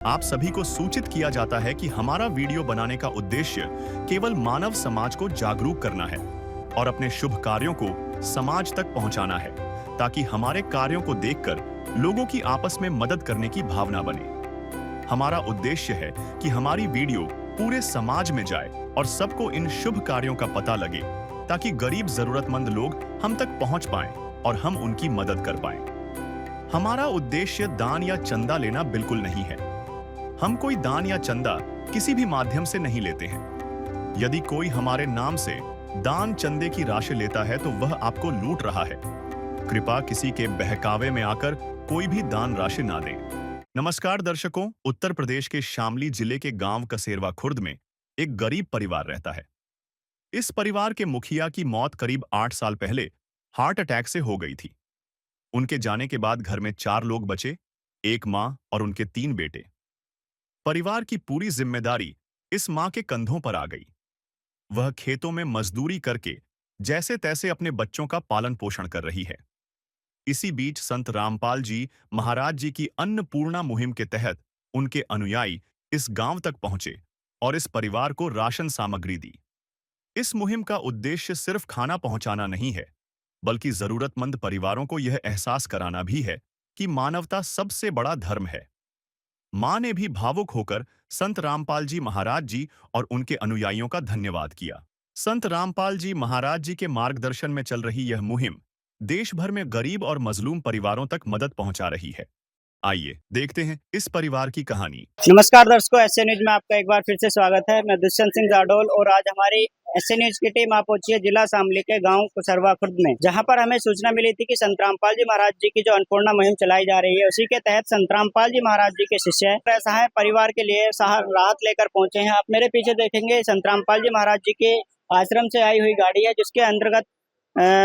आप सभी को सूचित किया जाता है कि हमारा वीडियो बनाने का उद्देश्य केवल मानव समाज को जागरूक करना है और अपने शुभ कार्यों को समाज तक पहुंचाना है, ताकि हमारे कार्यों को देखकर लोगों की आपस में मदद करने की भावना बने। हमारा उद्देश्य है कि हमारी वीडियो पूरे समाज में जाए और सबको इन शुभ कार्यों का पता लगे, ताकि गरीब जरूरतमंद लोग हम तक पहुंच पाएं और हम उनकी मदद कर पाएं। हमारा उद्देश्य दान या चंदा लेना बिल्कुल नहीं है। हम कोई दान या चंदा किसी भी माध्यम से नहीं लेते हैं। यदि कोई हमारे नाम से दान चंदे की राशि लेता है तो वह आपको लूट रहा है। कृपया किसी के बहकावे में आकर कोई भी दान राशि ना दें। नमस्कार दर्शकों, उत्तर प्रदेश के शामली जिले के गांव कसेरवा खुर्द में एक गरीब परिवार रहता है। इस परिवार के मुखिया की मौत करीब 8 साल पहले हार्ट अटैक से हो गई थी। उनके जाने के बाद घर में 4 लोग बचे, एक मां और उनके 3 बेटे। परिवार की पूरी जिम्मेदारी इस मां के कंधों पर आ गई। वह खेतों में मजदूरी करके जैसे तैसे अपने बच्चों का पालन पोषण कर रही है। इसी बीच संत रामपाल जी महाराज जी की अन्नपूर्णा मुहिम के तहत उनके अनुयायी इस गांव तक पहुंचे और इस परिवार को राशन सामग्री दी। इस मुहिम का उद्देश्य सिर्फ खाना पहुंचाना नहीं है, बल्कि जरूरतमंद परिवारों को यह एहसास कराना भी है कि मानवता सबसे बड़ा धर्म है। मां ने भी भावुक होकर संत रामपाल जी महाराज जी और उनके अनुयायियों का धन्यवाद किया। संत रामपाल जी महाराज जी के मार्गदर्शन में चल रही यह मुहिम देश भर में गरीब और मजलूम परिवारों तक मदद पहुंचा रही है। आइए देखते हैं इस परिवार की कहानी। नमस्कार दर्शकों, एसए न्यूज में आपका एक बार फिर से स्वागत है। मैं दुष्यंत सिंह जाडोल और आज हमारी एसए न्यूज की टीम आ पहुंची है जिला शामली के गांव कसरवा खुर्द में, जहां पर हमें सूचना मिली थी कि संत रामपाल जी महाराज जी की जो अन्नपूर्णा मुहिम चलाई जा रही है, उसी के तहत संत रामपाल जी महाराज जी के शिष्य असहाय परिवार के लिए राहत लेकर पहुंचे हैं। आप मेरे पीछे देखेंगे संत रामपाल जी महाराज जी के आश्रम से आई हुई गाड़ी है, जिसके अंतर्गत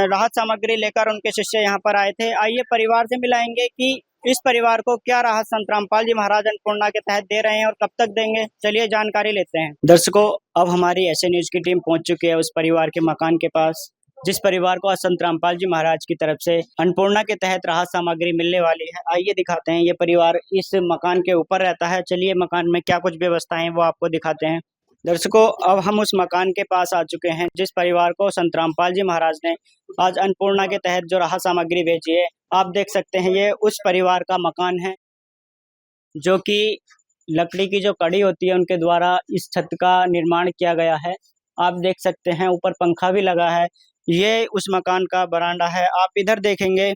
राहत सामग्री लेकर उनके शिष्य यहाँ पर आए थे। आइए परिवार से मिलाएंगे कि इस परिवार को क्या राहत संत रामपाल जी महाराज अन्नपूर्णा के तहत दे रहे हैं और कब तक देंगे, चलिए जानकारी लेते हैं। दर्शकों, अब हमारी एसए न्यूज की टीम पहुंच चुकी है उस परिवार के मकान के पास, जिस परिवार को आज संत रामपाल जी महाराज की तरफ से अन्नपूर्णा के तहत राहत सामग्री मिलने वाली है। आइए दिखाते हैं। ये परिवार इस मकान के ऊपर रहता है। चलिए मकान में क्या कुछ व्यवस्था है वो आपको दिखाते हैं। दर्शकों, अब हम उस मकान के पास आ चुके हैं जिस परिवार को संत रामपाल जी महाराज ने आज अन्नपूर्णा के तहत जो राहत सामग्री भेजी है। आप देख सकते हैं ये उस परिवार का मकान है, जो कि लकड़ी की जो कड़ी होती है उनके द्वारा इस छत का निर्माण किया गया है। आप देख सकते हैं ऊपर पंखा भी लगा है। ये उस मकान का बरामदा है। आप इधर देखेंगे,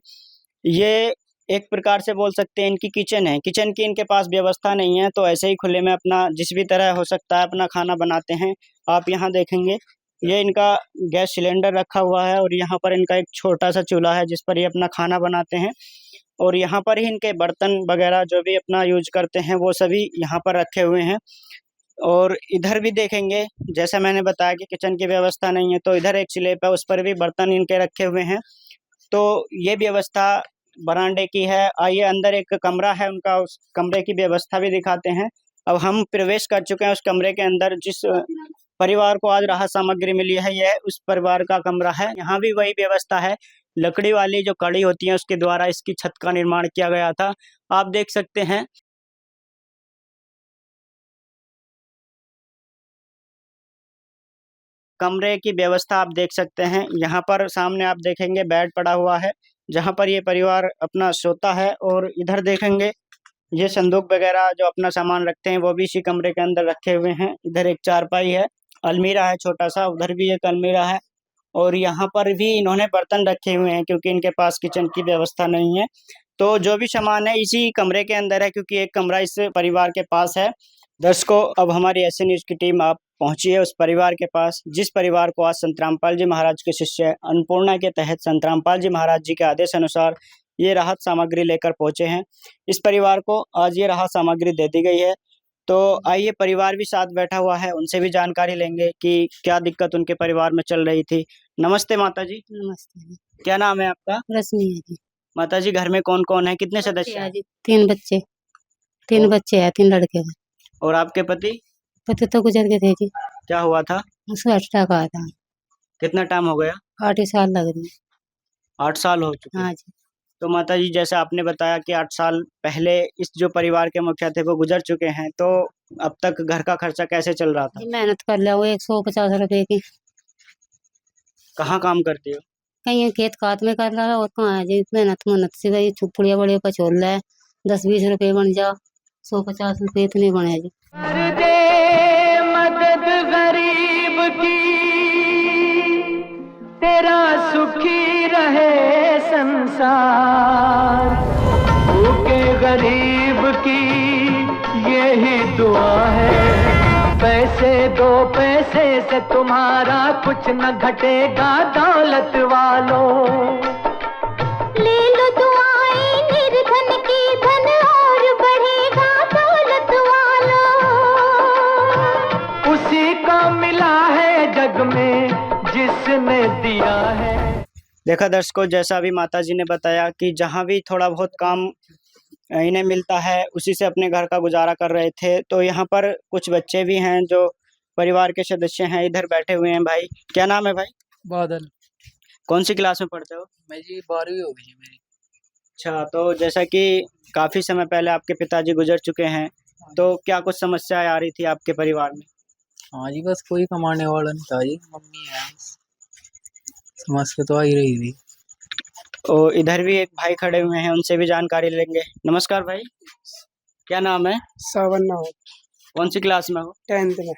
ये एक प्रकार से बोल सकते हैं इनकी किचन है। किचन की इनके पास व्यवस्था नहीं है, तो ऐसे ही खुले में अपना जिस भी तरह हो सकता है अपना खाना बनाते हैं। आप यहाँ देखेंगे ये इनका गैस सिलेंडर रखा हुआ है और यहाँ पर इनका एक छोटा सा चूल्हा है जिस पर ये अपना खाना बनाते हैं। और यहाँ पर ही इनके बर्तन वगैरह जो भी अपना यूज करते हैं वो सभी यहाँ पर रखे हुए हैं। और इधर भी देखेंगे, जैसा मैंने बताया कि किचन की व्यवस्था नहीं है, तो इधर एक स्लैब है, उस पर भी बर्तन इनके रखे हुए हैं। तो ये व्यवस्था बरामदे की है। आइए अंदर एक कमरा है उनका, उस कमरे की व्यवस्था भी दिखाते हैं। अब हम प्रवेश कर चुके हैं उस कमरे के अंदर। जिस परिवार को आज राहत सामग्री मिली है, यह उस परिवार का कमरा है। यहाँ भी वही व्यवस्था है, लकड़ी वाली जो कड़ी होती है उसके द्वारा इसकी छत का निर्माण किया गया था। आप देख सकते हैं कमरे की व्यवस्था, आप देख सकते हैं। यहाँ पर सामने आप देखेंगे बेड पड़ा हुआ है, जहाँ पर ये परिवार अपना सोता है। और इधर देखेंगे ये संदूक वगैरह जो अपना सामान रखते हैं वो भी इसी कमरे के अंदर रखे हुए हैं। इधर एक चारपाई है, अलमीरा है छोटा सा, उधर भी एक अलमीरा है। और यहाँ पर भी इन्होंने बर्तन रखे हुए हैं क्योंकि इनके पास किचन की व्यवस्था नहीं है। तो जो भी सामान है इसी कमरे के अंदर है, क्योंकि एक कमरा इस परिवार के पास है। दर्शकों, अब हमारी एसए न्यूज की टीम आप पहुंची है उस परिवार के पास, जिस परिवार को आज संत रामपाल जी महाराज के शिष्य अन्नपूर्णा के तहत संत रामपाल जी महाराज जी के आदेश अनुसार ये राहत सामग्री लेकर पहुंचे हैं। इस परिवार को आज ये राहत सामग्री दे दी गई है। तो आइए परिवार भी साथ बैठा हुआ है, उनसे भी जानकारी लेंगे कि क्या दिक्कत उनके परिवार में चल रही थी। नमस्ते माता जी। नमस्ते। क्या नाम है आपका? रश्मि है जी। माता जी, घर में कौन कौन है, कितने सदस्य हैं? जी, 3 बच्चे, 3 और, बच्चे हैं, 3 लड़के हैं। और आपके पति? पति तो गुजर गए थे जी। क्या हुआ था? उसको अटैक आया था। कितना टाइम हो गया? 8 ही साल लग रहे हैं। 8 साल हो चुके। हाँ जी। तो माता जी जैसे आपने बताया कि 8 साल पहले इस जो परिवार के मुखिया थे वो गुजर चुके हैं, तो अब तक घर का खर्चा कैसे चल रहा था? जी मेहनत कर लिया वो 150 रुपए की। कहाँ काम करती हो? कहीं खेत खात में कर रहा है और कहाँ है जी मेहनत मेहनत से भाई छुपड़िया बड़े पछोल रहा है। 10-20 रुपए बन जा 150 रुपए इतने बने जी। कर दे मदद गरीब की, तेरा सुखी रहे संसार। भूखे गरीब की यही दुआ है, पैसे दो पैसे से तुम्हारा कुछ न घटेगा दौलत वालों। ले लो दुआएं निर्धन की, धन और बढ़ेगा दौलत वालों। उसी को मिला है जग में जिसने दिया है। देखा दर्शकों, जैसा अभी माता जी ने बताया कि जहाँ भी थोड़ा बहुत काम इन्हें मिलता है उसी से अपने घर का गुजारा कर रहे थे। तो यहाँ पर कुछ बच्चे भी हैं जो परिवार के सदस्य हैं, इधर बैठे हुए हैं। भाई क्या नाम है भाई? बादल। कौन सी क्लास में पढ़ते हो? मैं जी 12वीं हो गई है मेरी। अच्छा, तो जैसा कि काफी समय पहले आपके पिताजी गुजर चुके हैं, तो क्या कुछ समस्याएं आ रही थी आपके परिवार में? हाँ जी, बस कोई कमाने वाला नहीं था जी, मम्मी है। समस्या तो आ ही रही थी। और इधर भी एक भाई खड़े हुए हैं, उनसे भी जानकारी लेंगे। नमस्कार भाई, क्या नाम है? सावन ना हो। कौन सी क्लास में हो? 10th में।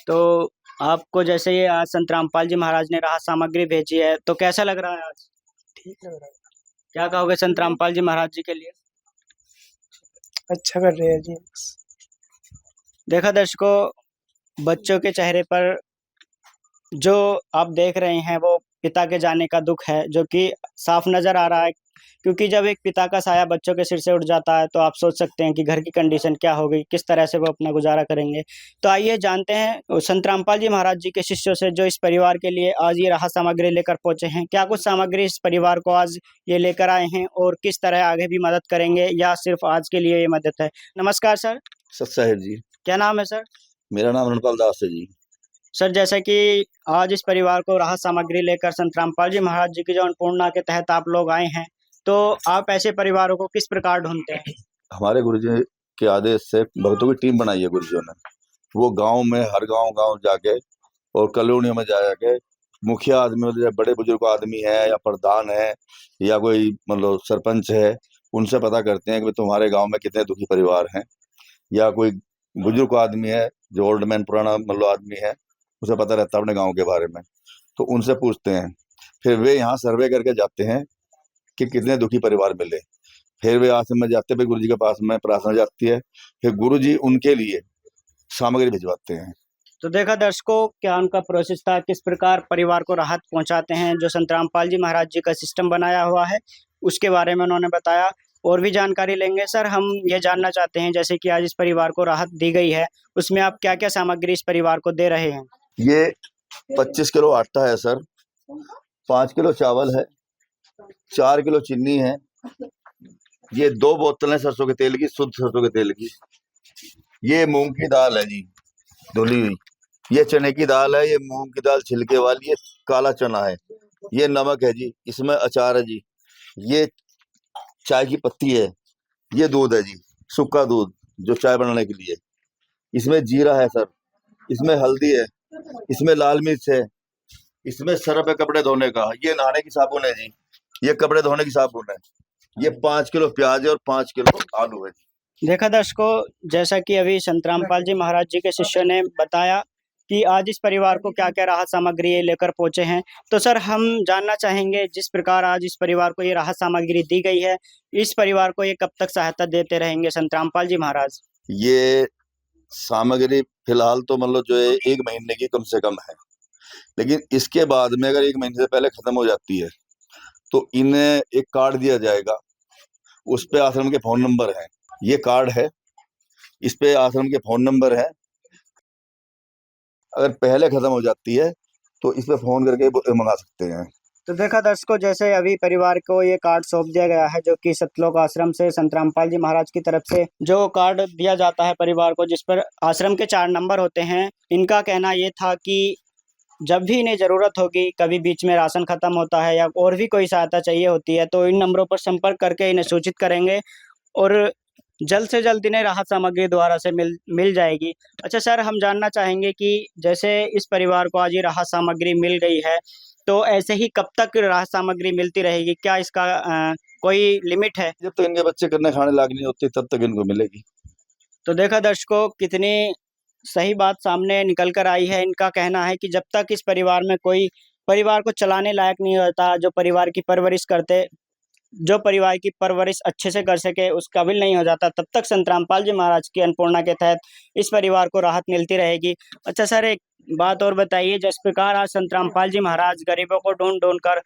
तो आपको जैसे ये आज संत रामपाल जी महाराज ने राहत सामग्री भेजी है, तो कैसा लग रहा है आज? ठीक लग रहा है। क्या कहोगे संत रामपाल जी महाराज जी के लिए? अच्छा कर रहे हैं जी। देखा दर्शकों, बच्चों के चेहरे पर जो आप देख रहे हैं वो पिता के जाने का दुख है, जो कि साफ नजर आ रहा है। क्योंकि जब एक पिता का साया बच्चों के सिर से उठ जाता है तो आप सोच सकते हैं कि घर की कंडीशन क्या होगी, किस तरह से वो अपना गुजारा करेंगे। तो आइए जानते हैं संत रामपाल जी महाराज जी के शिष्यों से, जो इस परिवार के लिए आज ये राहत सामग्री लेकर पहुंचे हैं। क्या कुछ सामग्री इस परिवार को आज ये लेकर आए हैं और किस तरह आगे भी मदद करेंगे, या सिर्फ आज के लिए ये मदद है? नमस्कार सर। सत्साहिब जी। क्या नाम है सर? मेरा नाम रणपाल दास है जी। सर, जैसे कि आज इस परिवार को राहत सामग्री लेकर संत रामपाल जी महाराज जी की जो अन्नपूर्णा के तहत आप लोग आए हैं, तो आप ऐसे परिवारों को किस प्रकार ढूंढते हैं? हमारे गुरुजी के आदेश से भक्तों की टीम बनाई है गुरुजियों ने। वो गांव में हर गांव जाके और कॉलोनियों में जाके मुखिया आदमी, मतलब बड़े बुजुर्ग आदमी है या प्रधान है या कोई मतलब सरपंच है, उनसे पता करते हैं कि तुम्हारे गांव में कितने दुखी परिवार हैं, या कोई बुजुर्ग आदमी है जो ओल्ड मैन पुराना मतलब आदमी है, उसे पता रहता है अपने गांव के बारे में, तो उनसे पूछते हैं। फिर वे यहाँ सर्वे करके जाते हैं कि कितने दुखी परिवार मिले। फिर वे आश्रम में जाते हैं, गुरुजी के पास में प्रार्थना जाती है, फिर गुरुजी उनके लिए सामग्री भिजवाते हैं। तो देखा दर्शकों, क्या उनका प्रोसेस था, किस प्रकार परिवार को राहत पहुंचाते हैं, जो संत रामपाल जी महाराज जी का सिस्टम बनाया हुआ है उसके बारे में उन्होंने बताया। और भी जानकारी लेंगे। सर, हम ये जानना चाहते हैं, जैसे कि आज इस परिवार को राहत दी गई है, उसमें आप क्या क्या सामग्री इस परिवार को दे रहे हैं? ये 25 किलो आटा है सर, 5 किलो चावल है, 4 किलो चीनी है, ये 2 बोतलें सरसों के तेल की, शुद्ध सरसों के तेल की, ये मूंग की दाल है जी धुली हुई, ये चने की दाल है, ये मूंग की दाल छिलके वाली, ये काला चना है, ये नमक है जी, इसमें अचार है जी, ये चाय की पत्ती है, ये दूध है जी, सूखा दूध जो चाय बनाने के लिए, इसमें जीरा है सर, इसमें हल्दी है, इसमें लाल मिर्च है, इसमें सरफ है कपड़े धोने का, ये नहाने की साबुन है जी, ये कपड़े धोने की साबुन है, ये 5 किलो प्याज है और 5 किलो आलू है जी। देखा दर्शकों, जैसा कि अभी संत रामपाल जी महाराज जी के शिष्यों ने बताया कि आज इस परिवार को क्या क्या राहत सामग्री ये लेकर पहुंचे हैं, तो सर हम जानना चाहेंगे, जिस प्रकार आज इस परिवार को ये राहत सामग्री दी गई है, इस परिवार को ये कब तक सहायता देते रहेंगे संत रामपाल जी महाराज? ये सामग्री फिलहाल तो मतलब जो है 1 महीने की कम से कम है, लेकिन इसके बाद में अगर 1 महीने से पहले खत्म हो जाती है तो इन्हें एक कार्ड दिया जाएगा, उस पे आश्रम के फोन नंबर है, ये कार्ड है, इस पे आश्रम के फोन नंबर है, अगर पहले खत्म हो जाती है तो इस पे फोन करके मंगा सकते हैं। तो देखा दर्शकों, जैसे अभी परिवार को ये कार्ड सौंप दिया गया है, जो कि सतलोक आश्रम से संत रामपाल जी महाराज की तरफ से जो कार्ड दिया जाता है परिवार को, जिस पर आश्रम के 4 नंबर होते हैं। इनका कहना ये था कि जब भी इन्हें ज़रूरत होगी, कभी बीच में राशन ख़त्म होता है या और भी कोई सहायता चाहिए होती है, तो इन नंबरों पर संपर्क करके इन्हें सूचित करेंगे और जल्द से जल्द इन्हें राहत सामग्री दोबारा से मिल जाएगी। अच्छा सर, हम जानना चाहेंगे कि जैसे इस परिवार को आज ये राहत सामग्री मिल गई है, तो ऐसे ही कब तक राहत सामग्री मिलती रहेगी? क्या इसका कोई लिमिट है? जब तक इनके बच्चे करने खाने लायक नहीं होते तब तक इनको मिलेगी। तो देखा दर्शकों, कितनी सही बात सामने निकल कर आई है। इनका कहना है कि जब तक इस परिवार में कोई परिवार को चलाने लायक नहीं होता, जो परिवार की परवरिश अच्छे से कर सके, उस काबिल नहीं हो जाता, तब तक संत रामपाल जी महाराज की अन्नपूर्णा के तहत इस परिवार को राहत मिलती रहेगी। अच्छा सर, एक बात और बताइए, जिस प्रकार आज संत रामपाल जी महाराज गरीबों को ढूंढ कर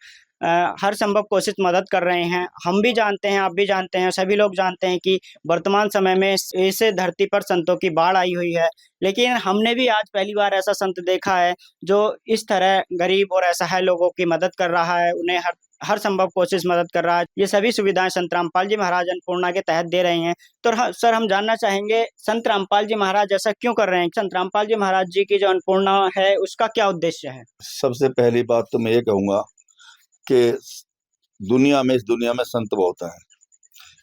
हर संभव कोशिश मदद कर रहे हैं, हम भी जानते हैं, आप भी जानते हैं, सभी लोग जानते हैं कि वर्तमान समय में इस धरती पर संतों की बाढ़ आई हुई है। लेकिन हमने भी आज पहली बार ऐसा संत देखा है जो इस तरह गरीब और असहाय लोगों की मदद कर रहा है, उन्हें हर संभव कोशिश मदद कर रहा है। ये सभी सुविधाएं संत रामपाल जी महाराज अन्नपूर्णा के तहत दे रहे हैं। तो सर, हम जानना चाहेंगे, संत रामपाल जी महाराज ऐसा क्यों कर रहे हैं? संत रामपाल जी महाराज जी की जो अन्नपूर्णा है, उसका क्या उद्देश्य है? सबसे पहली बात तो मैं ये कहूँगा कि इस दुनिया में संत बहुत हैं,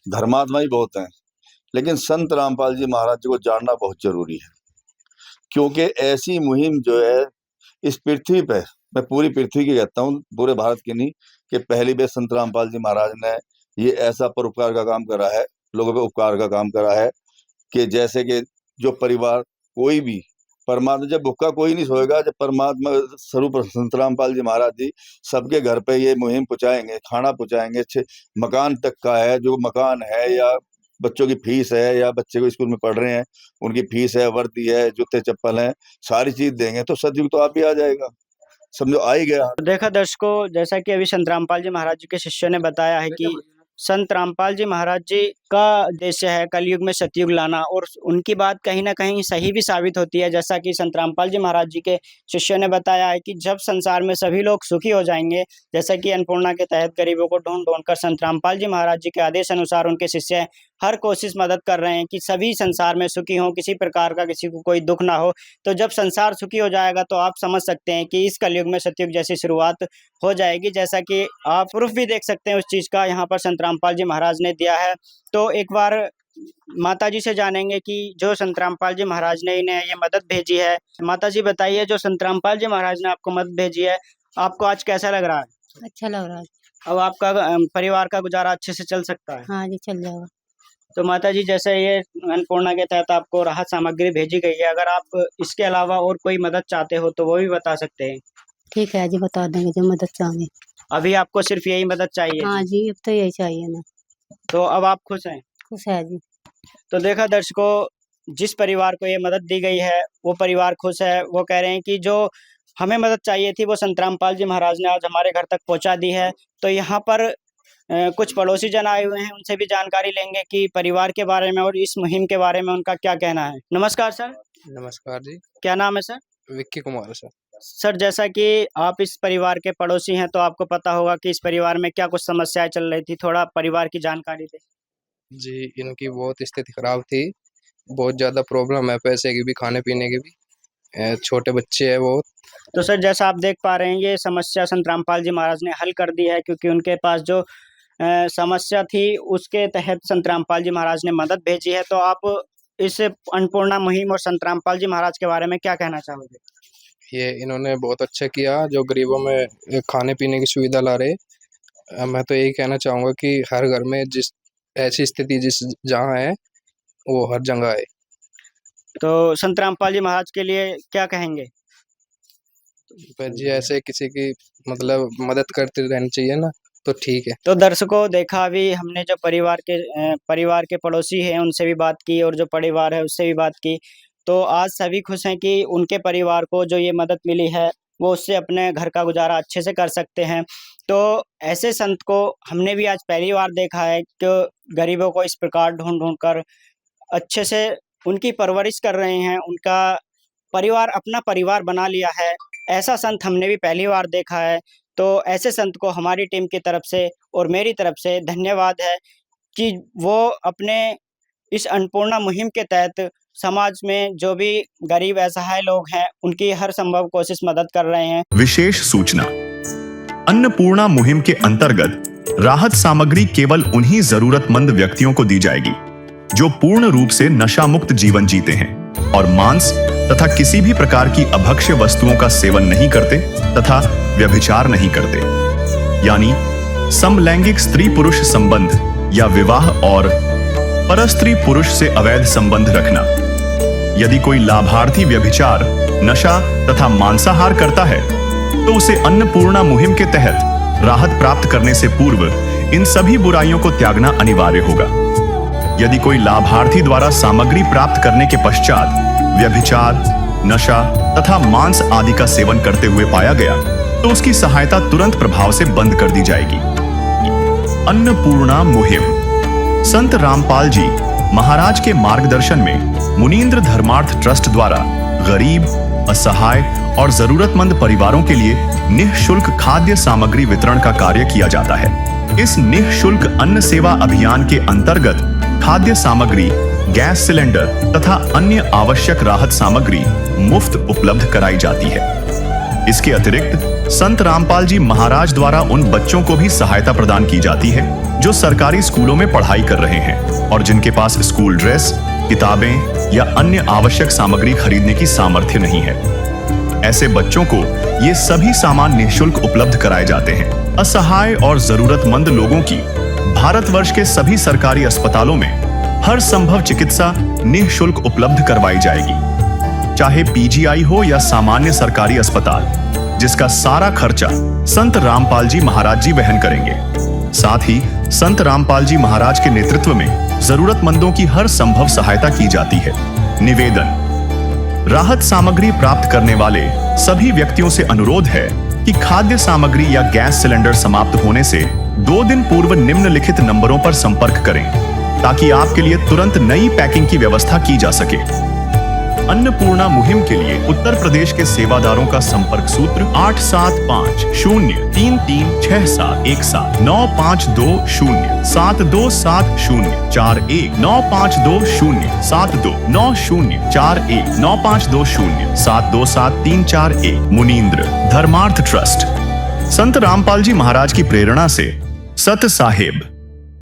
धर्मात्मा भी बहुत हैं, लेकिन संत रामपाल जी महाराज जी को जानना बहुत जरूरी है, क्योंकि ऐसी मुहिम जो है इस पृथ्वी पे, मैं पूरी पृथ्वी की कहता हूँ, पूरे भारत की नहीं, कि पहली बार संत रामपाल जी महाराज ने ये ऐसा परोपकार का काम करा है, लोगों पे उपकार का काम करा है, कि जैसे कि जो परिवार कोई भी परमात्मा, जब भूखा कोई नहीं सोएगा, जब परमात्मा स्वरूप संत रामपाल जी महाराज जी सबके घर पे ये मुहिम पहुंचाएंगे, खाना पहुंचाएंगे, अच्छे मकान तक का है, जो मकान है या बच्चों की फीस है या बच्चे को स्कूल में पढ़ रहे हैं उनकी फीस है, वर्दी है, जूते चप्पल है, सारी चीज देंगे तो सतयुग तो आप ही आ जाएगा, समझो आ ही गया। तो देखा दर्शकों, जैसा कि अभी संत रामपाल जी महाराज जी के शिष्यों ने बताया है कि संत रामपाल जी महाराज जी का उद्देश्य है कलयुग में सतयुग लाना, और उनकी बात कहीं ना कहीं सही भी साबित होती है। जैसा कि संत रामपाल जी महाराज जी के शिष्यों ने बताया है कि जब संसार में सभी लोग सुखी हो जाएंगे, जैसा कि अन्नपूर्णा के तहत गरीबों को ढूंढ कर संत रामपाल जी महाराज जी के आदेश अनुसार उनके शिष्य हर कोशिश मदद कर रहे हैं कि सभी संसार में सुखी हों, किसी प्रकार का किसी को कोई दुख ना हो। तो जब संसार सुखी हो जाएगा तो आप समझ सकते हैं कि इस कलयुग में सतयुग जैसी शुरुआत हो जाएगी, जैसा कि आप प्रूफ भी देख सकते हैं उस चीज़ का, यहाँ पर संत रामपाल जी महाराज ने दिया है। तो एक बार माता जी से जानेंगे कि जो संत रामपाल जी महाराज ने इन्हें ये मदद भेजी है। माता जी बताइए, जो संत रामपाल जी महाराज ने आपको मदद भेजी है, आपको आज कैसा लग रहा है? अच्छा लग रहा है। अब आपका परिवार का गुजारा अच्छे से चल सकता है? हाँ जी, चल जाएगा। तो माता जी, जैसे ये अन्नपूर्णा के तहत आपको राहत सामग्री भेजी गई है, अगर आप इसके अलावा और कोई मदद चाहते हो तो वो भी बता सकते हैं। ठीक है जी, बता देंगे जो मदद चाहिए। अभी आपको सिर्फ यही मदद चाहिए? हाँ जी, अब तो यही चाहिए ना। तो अब आप खुश हैं? खुश है जी। तो देखा दर्शकों, जिस परिवार को ये मदद दी गई है वो परिवार खुश है। वो कह रहे हैं कि जो हमें मदद चाहिए थी वो संत रामपाल जी महाराज ने आज हमारे घर तक पहुंचा दी है। तो यहाँ पर कुछ पड़ोसी जन आए हुए हैं, उनसे भी जानकारी लेंगे कि परिवार के बारे में और इस मुहिम के बारे में उनका क्या कहना है। नमस्कार सर। नमस्कार जी। क्या नाम है सर? विक्की कुमार है सर। सर, जैसा कि आप इस परिवार के पड़ोसी हैं तो आपको पता होगा कि इस परिवार में क्या कुछ समस्याएं चल रही थी, थोड़ा परिवार की जानकारी दें। जी, इनकी बहुत स्थिति खराब थी, बहुत ज़्यादा प्रॉब्लम है, पैसे की भी, खाने पीने की भी, छोटे बच्चे हैं बहुत। तो सर, जैसा आप देख पा रहे हैं, ये समस्या संत रामपाल जी महाराज ने हल कर दी है, क्योंकि उनके पास जो समस्या थी उसके तहत संत रामपाल जी महाराज ने मदद भेजी है। तो आप इस अन्नपूर्णा मुहिम और संत रामपाल जी महाराज के बारे में क्या कहना चाहोगे? ये इन्होंने बहुत अच्छा किया, जो गरीबों में खाने पीने की सुविधा ला रहे। मैं तो यही कहना चाहूँगा कि हर घर में जिस ऐसी स्थिति जिस जहाँ है वो हर जगह है। तो संत रामपाल जी महाराज के लिए क्या कहेंगे? पर जी ऐसे किसी की मतलब मदद करते रहनी चाहिए ना, तो ठीक है। तो दर्शकों, देखा अभी हमने जो परिवार के पड़ोसी हैं उनसे भी बात की और जो परिवार है उससे भी बात की। तो आज सभी खुश हैं कि उनके परिवार को जो ये मदद मिली है वो उससे अपने घर का गुजारा अच्छे से कर सकते हैं। तो ऐसे संत को हमने भी आज पहली बार देखा है कि गरीबों को इस प्रकार ढूंढ कर अच्छे से उनकी परवरिश कर रहे हैं, उनका परिवार अपना परिवार बना लिया है। ऐसा संत हमने भी पहली बार देखा है। तो ऐसे संत को हमारी टीम की तरफ से और मेरी तरफ से धन्यवाद है कि वो अपने इस अन्नपूर्णा मुहिम के तहत समाज में जो भी गरीब असहाय लोग हैं उनकी हर संभव कोशिश मदद कर रहे हैं। विशेष सूचना, अन्नपूर्णा मुहिम के अंतर्गत राहत सामग्री केवल उन्हीं जरूरतमंद व्यक्तियों को दी जाएगी जो पूर्ण रूप से नशा मुक्त जीवन जीते हैं और मांस तथा किसी भी प्रकार की अभक्ष्य वस्तुओं का सेवन नहीं करते तथा व्यभिचार नहीं करते, यानी समलैंगिक स्त्री पुरुष संबंध या विवाह और परस्त्री पुरुष से अवैध संबंध रखना। यदि कोई लाभार्थी व्यभिचार, नशा तथा मांसाहार करता है तो उसे अन्नपूर्णा मुहिम के तहत राहत प्राप्त करने से पूर्व इन सभी बुराइयों को त्यागना अनिवार्य होगा। यदि कोई लाभार्थी द्वारा सामग्री प्राप्त करने के पश्चात व्यभिचार, नशा तथा मांस आदि का सेवन करते हुए पाया गया तो उसकी सहायता तुरंत प्रभाव से बंद कर दी जाएगी। अन्नपूर्णा मुहिम संत रामपाल जी महाराज के मार्गदर्शन में मुनींद्र धर्मार्थ ट्रस्ट द्वारा गरीब, असहाय और जरूरतमंद परिवारों के लिए निःशुल्क खाद्य सामग्री वितरण का कार्य किया जाता है। इस निःशुल्क अन्न सेवा अभियान के अंतर्गत खाद्य सामग्री, गैस सिलेंडर तथा अन्य आवश्यक राहत सामग्री मुफ्त उपलब्ध कराई जाती है। इसके अतिरिक्त संत रामपाल जी महाराज द्वारा उन बच्चों को भी सहायता प्रदान की जाती है जो सरकारी स्कूलों में पढ़ाई कर रहे हैं और जिनके पास स्कूल ड्रेस, किताबें या अन्य आवश्यक सामग्री खरीदने की सामर्थ्य नहीं है। ऐसे बच्चों को ये सभी सामान निःशुल्क उपलब्ध कराए जाते हैं। असहाय और जरूरतमंद लोगों की भारतवर्ष के सभी सरकारी अस्पतालों में हर संभव चिकित्सा निःशुल्क उपलब्ध करवाई जाएगी, चाहे पीजीआई हो या सामान्य सरकारी अस्पताल, जिसका सारा खर्चा संत रामपाल जी महाराज जी वहन करेंगे। साथ ही संत रामपाल जी महाराज के नेतृत्व में जरूरतमंदों की हर संभव सहायता की जाती है। निवेदन, राहत सामग्री प्राप्त करने वाले सभी व्यक्तियों से अनुरोध है कि खाद्य सामग्री या गैस सिलेंडर समाप्त होने से 2 दिन पूर्व निम्नलिखित नंबरों पर संपर्क करें ताकि आपके लिए तुरंत नई पैकिंग की व्यवस्था की जा सके। अन्नपूर्णा मुहिम के लिए उत्तर प्रदेश के सेवादारों का संपर्क सूत्र 875-0336717 95207272041 952072902 9041 95207272341। मुनींद्र धर्मार्थ ट्रस्ट, संत रामपाल जी महाराज की प्रेरणा से सत साहिब।